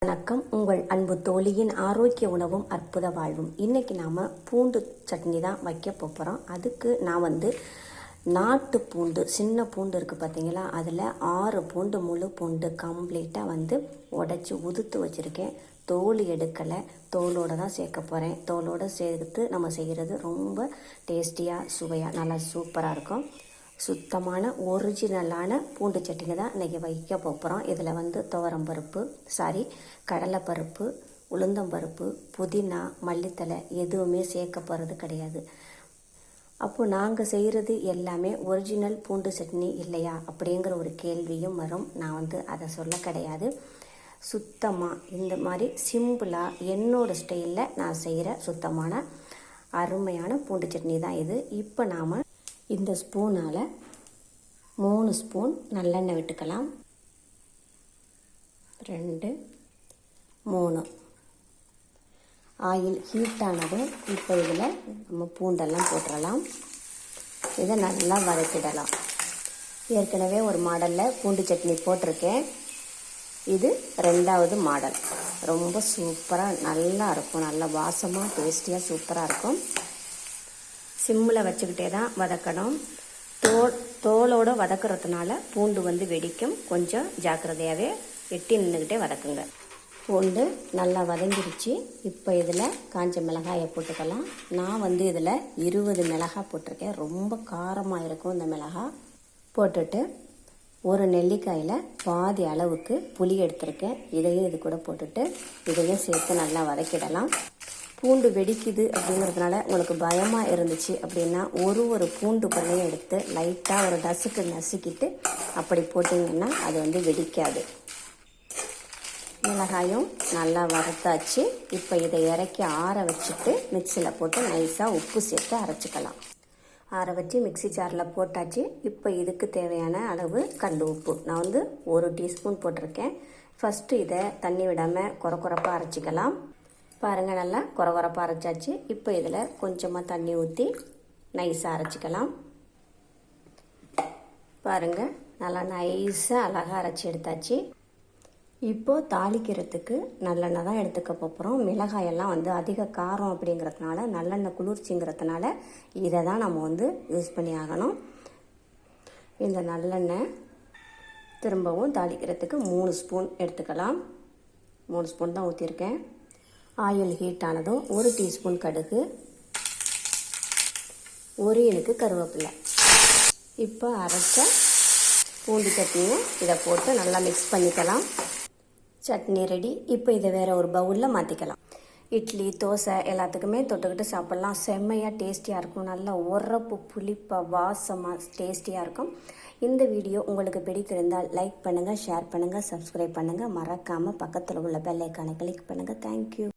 வணக்கம். உங்கள் அன்பு தோழியின் ஆரோக்கிய உணவும் அற்புத வாழ்வும். இன்றைக்கி நாம் பூண்டு சட்னி தான் வைக்க போகிறோம். அதுக்கு நான் நாட்டு பூண்டு, சின்ன பூண்டு இருக்குது பார்த்தீங்களா, அதில் 6 பூண்டு, முழு பூண்டு கம்ப்ளீட்டாக உடச்சி உதுத்து வச்சுருக்கேன். தோல் எடுக்கலை, தோலோடு தான் சேர்க்க போகிறேன். தோலோடு சேர்த்து நம்ம செய்கிறது ரொம்ப டேஸ்டியாக, சுவையாக, நல்லா சூப்பராக இருக்கும். சுத்தமான ஒரிஜினலான பூண்டு சட்னி தான் இன்றைக்கி வைக்க போகிறோம். இதில் துவரம்பருப்பு, கடலைப்பருப்பு, உளுந்தம்பருப்பு, புதினா, மல்லித்தலை எதுவுமே சேர்க்க போகிறது கிடையாது. அப்போது நாங்கள் செய்கிறது எல்லாமே ஒரிஜினல் பூண்டு சட்னி இல்லையா அப்படிங்கிற ஒரு கேள்வியும் வரும். நான் அதை சொல்ல கிடையாது. சுத்தமாக இந்த மாதிரி சிம்பிளாக என்னோடய ஸ்டைலில் நான் செய்கிற சுத்தமான அருமையான பூண்டு சட்னி தான் இது. இப்போ நாம் இந்த ஸ்பூனால் 3 ஸ்பூன் நல்லெண்ணெய் விட்டுக்கலாம். 2, 3 ஆயில் ஹீட் ஆனதும் இப்போ இதில் நம்ம பூண்டெல்லாம் போட்டுடலாம். இதை நல்லா வதக்கிடலாம். ஏற்கனவே ஒரு மாடலில் பூண்டு சட்னி போட்டிருக்கேன். இது 2வது மாடல். ரொம்ப சூப்பராக நல்லா இருக்கும். நல்லா வாசமாக டேஸ்டியாக சூப்பராக இருக்கும். சிம்மில் வச்சுக்கிட்டே தான் வதக்கணும். தோலோடு வதக்கிறதுனால பூண்டு வெடிக்கும். கொஞ்சம் ஜாக்கிரதையாகவே எட்டி நின்றுக்கிட்டே வதக்குங்க. பூண்டு நல்லா வதங்கிடுச்சு. இப்போ இதில் காஞ்ச மிளகாயை போட்டுக்கலாம். நான் இதில் 20 மிளகாய் போட்டிருக்கேன். ரொம்ப காரமாக இருக்கும் இந்த மிளகாய். போட்டுட்டு ஒரு நெல்லிக்காயில் பாதி அளவுக்கு புளி எடுத்திருக்கேன். இதையும் இது கூட போட்டுட்டு இதையும் சேர்த்து நல்லா வதக்கிடலாம். பூண்டு வெடிக்குது அப்படிங்கிறதுனால உங்களுக்கு பயமாக இருந்துச்சு அப்படின்னா ஒரு பூண்டு பல்லையும் எடுத்து லைட்டாக ஒரு நசுக்கிட்டு அப்படி போட்டிங்கன்னா அது வெடிக்காது. மிளகாயும் நல்லா வறுத்தாச்சு. இப்போ இதை இறக்கி ஆற வச்சுட்டு மிக்சியில் போட்டு நைஸாக உப்பு சேர்த்து அரைச்சிக்கலாம். ஆற வச்சு மிக்சி ஜாரில் போட்டாச்சு. இப்போ இதுக்கு தேவையான அளவு கல் உப்பு நான் 1 டீஸ்பூன் போட்டிருக்கேன். ஃபஸ்ட்டு இதை தண்ணி விடாமல் குறப்பாக அரைச்சிக்கலாம். பாருங்கள், நல்லா குறப்பாக அரைச்சாச்சு. இப்போ இதில் கொஞ்சமாக தண்ணி ஊற்றி நைஸாக அரைச்சிக்கலாம். பாருங்கள், நல்லா நைஸாக அழகாக அரைச்சி எடுத்தாச்சு. இப்போது தாளிக்கிறதுக்கு நல்லெண்ணெய் தான் எடுத்துக்க போகிறோம். மிளகாயெல்லாம் அதிக காரம் அப்படிங்கிறதுனால, நல்லெண்ணெய் குளிர்ச்சிங்கிறதுனால இதை தான் நம்ம யூஸ் பண்ணி ஆகணும். இந்த நல்லெண்ணெய் திரும்பவும் தாளிக்கிறதுக்கு 3 ஸ்பூன் எடுத்துக்கலாம். 3 ஸ்பூன் தான் ஊற்றிருக்கேன். ஆயில் ஹீட் ஆனதும் 1 டீஸ்பூன் கடுகு, 1 இனுக்கு கருவேப்பிலை. இப்போ அரைச்ச பூண்டு சட்னியை இதை போட்டு நல்லா மிக்ஸ் பண்ணிக்கலாம். சட்னி ரெடி. இப்போ இதை வேறு ஒரு பவுலில் மாற்றிக்கலாம். இட்லி, தோசை எல்லாத்துக்குமே தொட்டுக்கிட்டு சாப்பிட்லாம். செம்மையாக டேஸ்டியாக இருக்கும். நல்லா உரப்பு, புளிப்பாக, வாசமாக டேஸ்டியாக இருக்கும். இந்த வீடியோ உங்களுக்கு பிடித்திருந்தால் லைக் பண்ணுங்கள், ஷேர் பண்ணுங்கள், சப்ஸ்கிரைப் பண்ணுங்கள். மறக்காமல் பக்கத்தில் உள்ள பெல் ஐக்கானை கிளிக் பண்ணுங்கள். தேங்க்யூ.